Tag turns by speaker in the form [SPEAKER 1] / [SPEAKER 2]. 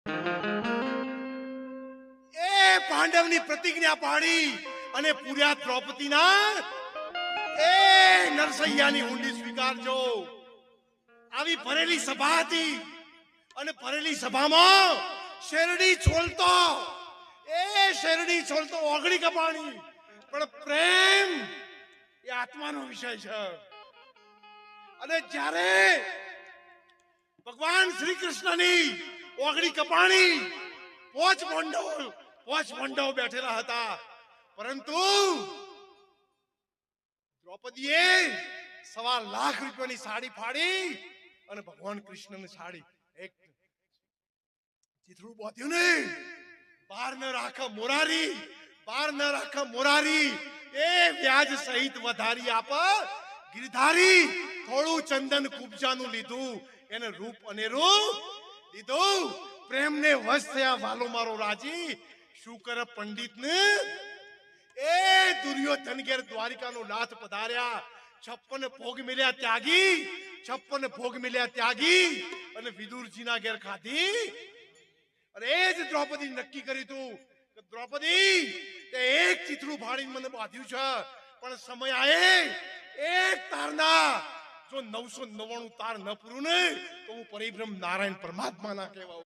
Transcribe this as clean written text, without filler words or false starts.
[SPEAKER 1] એ પાંડવની પ્રતિજ્ઞા પાડી અને પૂર્યા દ્રૌપદીના એ નરસૈયાની ઊંડી સ્વીકારજો. આવી ભરેલી સભા હતી અને ભરેલી સભામાં શેરડી છોલતો ઓગળી કપાણી, પણ પ્રેમ એ આત્માનો વિષય છે. અને જ્યારે ભગવાન શ્રી કૃષ્ણની ઓગળી કપાણી પોચ પાંડવો બેઠેલા હતા, પરંતુ દ્રૌપદીએ 1.25 લાખ રૂપિયાની સાડી ફાડી અને ભગવાન કૃષ્ણની સાડી એક ચિત્રું બાંધ્યું ને બાર ન રાખા મોરારી એ વ્યાજ સહિત વધારી આપ ગિરધારી. થોડું ચંદન કુબજાનું લીધું, એને રૂપ અનેરું લીધું. પ્રેમને વશ થયા વાલો મારો રાજી. શું કરે પંડિત ને એ દુર્યોધન ઘેર દ્વારિકાનો નાથ પધાર્યા. 56 ભોગ મિલ્યા ત્યાગી અને વિદુરજીના ઘેર ખાધી. અને એ જ દ્રૌપદી નક્કી કર્યું હતું કે દ્રૌપદી તે એક ચિત્રું ફાડીને મને બાંધ્યું છે, પણ સમય આયે એક તારના જો 999 તાર ન પૂરું ને તો હું પરિબ્રહ્મ નારાયણ પરમાત્મા ના કહેવાઉં.